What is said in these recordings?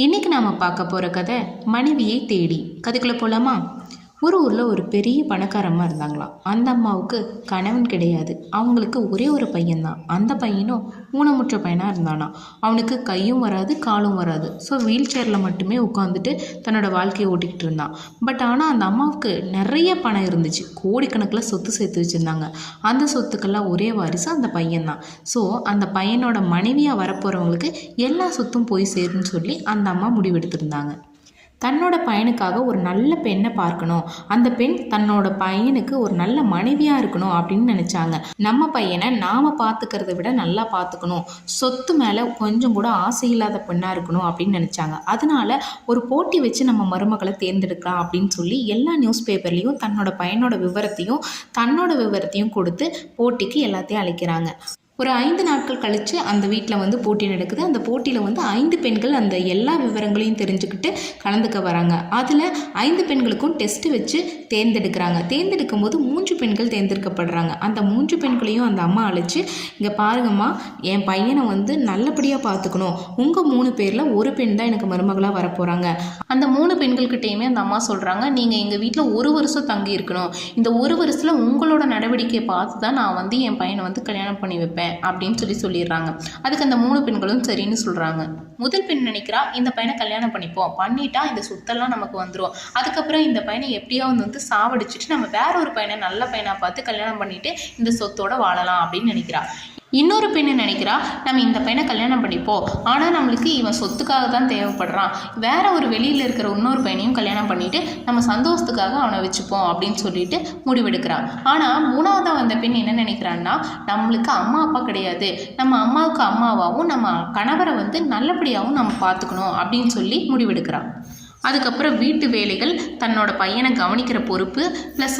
இன்னைக்கு நாம் பார்க்க போகிற கதை மனைவியை தேடி. கதைக்குள்ளே போகலாமா? ஒரு ஊரில் ஒரு பெரிய பணக்காரம்மா இருந்தாங்களாம். அந்த அம்மாவுக்கு கணவன் கிடையாது. அவங்களுக்கு ஒரே ஒரு பையன்தான். அந்த பையனும் ஊனமுற்ற பையனாக இருந்தானா. அவனுக்கு கையும் வராது காலும் வராது. ஸோ வீல் சேரில் மட்டுமே உட்காந்துட்டு தன்னோட வாழ்க்கையை ஓட்டிக்கிட்டு இருந்தான். பட் ஆனால் அந்த அம்மாவுக்கு நிறைய பணம் இருந்துச்சு. கோடிக்கணக்கில் சொத்து சேர்த்து வச்சுருந்தாங்க. அந்த சொத்துக்கெல்லாம் ஒரே வாரிசு அந்த பையன்தான். ஸோ அந்த பையனோட மனைவியாக வரப்போகிறவங்களுக்கு எல்லா சொத்தும் போய் சேருன்னு சொல்லி அந்த அம்மா முடிவெடுத்திருந்தாங்க. தன்னோட பையனுக்காக ஒரு நல்ல பெண்ணை பார்க்கணும், அந்த பெண் தன்னோட பையனுக்கு ஒரு நல்ல மனைவியாக இருக்கணும் அப்படின்னு நினச்சாங்க. நம்ம பையனை நாம் பார்த்துக்கிறத விட நல்லா பார்த்துக்கணும், சொத்து மேலே கொஞ்சம் கூட ஆசை இல்லாத பெண்ணாக இருக்கணும் அப்படின்னு நினச்சாங்க. அதனால ஒரு போட்டி வச்சு நம்ம மருமகளை தேர்ந்தெடுக்கலாம் அப்படின்னு சொல்லி எல்லா நியூஸ் பேப்பர்லேயும் தன்னோட பையனோட விவரத்தையும் தன்னோட விவரத்தையும் கொடுத்து போட்டிக்கு எல்லாத்தையும் அழைக்கிறாங்க. ஒரு 5 நாட்கள் கழித்து அந்த வீட்டில் போட்டி நடக்குது. அந்த போட்டியில் 5 பெண்கள் அந்த எல்லா விவரங்களையும் தெரிஞ்சுக்கிட்டு கலந்துக்க வராங்க. அதில் 5 பெண்களுக்கும் டெஸ்ட்டு வச்சு தேர்ந்தெடுக்கிறாங்க. தேர்ந்தெடுக்கும் போது 3 பெண்கள் தேர்ந்தெடுக்கப்படுறாங்க. அந்த 3 பெண்களையும் அந்த அம்மா அழைச்சி, இங்கே பாருங்கம்மா, என் பையனை நல்லபடியாக பார்த்துக்கணும், உங்கள் 3 பேரில் ஒரு பெண் தான் எனக்கு மருமகளாக வரப்போகிறாங்க. அந்த 3 பெண்கள்கிட்டையுமே அந்த அம்மா சொல்கிறாங்க, நீங்கள் எங்கள் வீட்டில் 1 வருஷம் தங்கி இருக்கணும். இந்த 1 வருஷத்தில் உங்களோட நடவடிக்கையை பார்த்து தான் நான் என் பையனை கல்யாணம் பண்ணி வைப்பேன் அப்படின்னு சொல்லிடுறாங்க. அதுக்கு அந்த 3 பெண்களும் சரின்னு சொல்றாங்க. முதல் பெண் நினைக்கிறா, இந்த பையனை கல்யாணம் பண்ணிட்டா இந்த சொத்தெல்லாம் நமக்கு வந்துடும், அதுக்கப்புறம் இந்த பையனை எப்படியாவது சாவடிச்சுட்டு நம்ம வேற ஒரு பையனை நல்ல பையனா பார்த்து கல்யாணம் பண்ணிட்டு இந்த சொத்தோட வாழலாம் அப்படின்னு நினைக்கிறா. இன்னொரு பெண்ணு நினைக்கிறா, நம்ம இந்த பையனை கல்யாணம் பண்ணிப்போம், ஆனால் நம்மளுக்கு இவன் சொத்துக்காக தான் தேவைப்படுறான், வேற ஒரு வெளியில் இருக்கிற இன்னொரு பையனையும் கல்யாணம் பண்ணிட்டு நம்ம சந்தோஷத்துக்காக அவனை வச்சுப்போம் அப்படின்னு சொல்லிட்டு முடிவெடுக்கிறான். ஆனால் 3ஆவதாக வந்த பெண் என்ன நினைக்கிறான்னா, நம்மளுக்கு அம்மா அப்பா கிடையாது, நம்ம அம்மாவுக்கு அம்மாவாகவும் நம்ம கணவரை நல்லபடியாகவும் நம்ம பார்த்துக்கணும் அப்படின்னு சொல்லி முடிவெடுக்கிறான். அதுக்கப்புறம் வீட்டு வேலைகள், தன்னோட பையனை கவனிக்கிற பொறுப்பு, ப்ளஸ்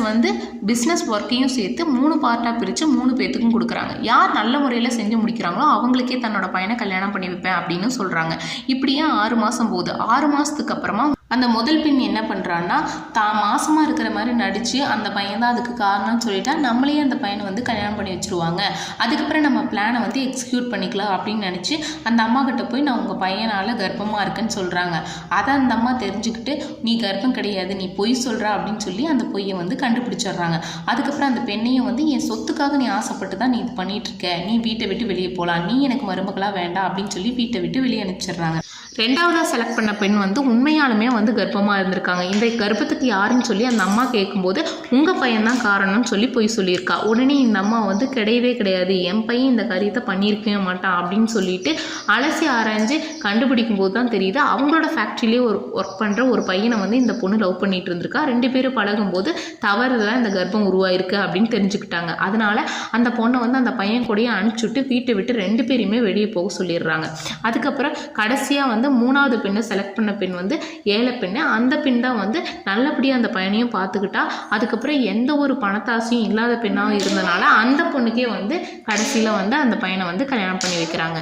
பிஸ்னஸ் ஒர்க்கையும் சேர்த்து 3 பார்ட்டாக பிரித்து 3 பேர்த்துக்கும் கொடுக்குறாங்க. யார் நல்ல முறையில் செஞ்சு முடிக்கிறாங்களோ அவங்களுக்கே தன்னோட பையனை கல்யாணம் பண்ணி வைப்பேன் அப்படின்னு சொல்கிறாங்க. இப்படியே 6 மாதம் போகுது. 6 மாதத்துக்கு அப்புறமா அந்த முதல் பெண் என்ன பண்ணுறான்னா, தான் மாசமாக இருக்கிற மாதிரி நடித்து அந்த பையன் தான் அதுக்கு காரணம்னு சொல்லிட்டா நம்மளையே அந்த பையனை கல்யாணம் பண்ணி வச்சுருவாங்க. அதுக்கப்புறம் நம்ம பிளானை எக்ஸிக்யூட் பண்ணிக்கலாம் அப்படின்னு நினச்சி அந்த அம்மா கிட்ட போய், நான் உங்கள் பையனால் கர்ப்பமாக இருக்குன்னு சொல்கிறாங்க. அதை அந்த அம்மா தெரிஞ்சுக்கிட்டு, நீ கர்ப்பம் கிடையாது, நீ பொய் சொல்கிற அப்படின்னு சொல்லி அந்த பொய்யை கண்டுபிடிச்சிடுறாங்க. அதுக்கப்புறம் அந்த பெண்ணையும் என் சொத்துக்காக நீ ஆசைப்பட்டு தான் நீ இது பண்ணிகிட்ருக்க, நீ வீட்டை விட்டு வெளியே போகலாம், நீ எனக்கு மருமகளாக வேண்டாம் அப்படின்னு சொல்லி வீட்டை விட்டு வெளியே அனுப்பிச்சிடுறாங்க. 2ஆவதாக செலக்ட் பண்ண பெண் உண்மையாலுமே கர்ப்பமாக இருந்திருக்காங்க. இந்த கர்ப்பத்துக்கு யாருன்னு சொல்லி அந்த அம்மா கேட்கும்போது, உங்கள் பையன் தான் காரணம்னு சொல்லி போய் சொல்லியிருக்கா. உடனே இந்த அம்மா கிடையவே கிடையாது, என் பையன் இந்த காரியத்தை பண்ணியிருக்கவே மாட்டான் அப்படின்னு சொல்லிட்டு அலசி ஆராய்ஞ்சு கண்டுபிடிக்கும் போது தான் தெரியுது, அவங்களோட ஃபேக்ட்ரியிலே ஒர்க் பண்ணுற ஒரு பையனை இந்த பொண்ணு லவ் பண்ணிட்டு இருந்திருக்கா. 2 பேரும் பழகும்போது தவறுதலாக இந்த கர்ப்பம் உருவாயிருக்கு அப்படின்னு தெரிஞ்சுக்கிட்டாங்க. அதனால அந்த பொண்ணை அந்த பையன் கூடயே அனுப்பிச்சுட்டு வீட்டை விட்டு 2 பேரையுமே வெளியே போக சொல்லிடுறாங்க. அதுக்கப்புறம் கடைசியாக 3ஆவது பெண்ணை செலக்ட் பண்ண பெண் ஏழை பெண்ணு. அந்த பெண் தான் நல்லபடியாக அந்த பையனையும் பார்த்துக்கிட்டா. அதுக்கப்புறம் எந்த ஒரு பணத்தாசையும் இல்லாத பெண்ணாக இருந்தனால அந்த பொண்ணுக்கே கடைசியில் அந்த பையனை கல்யாணம் பண்ணி வைக்கிறாங்க.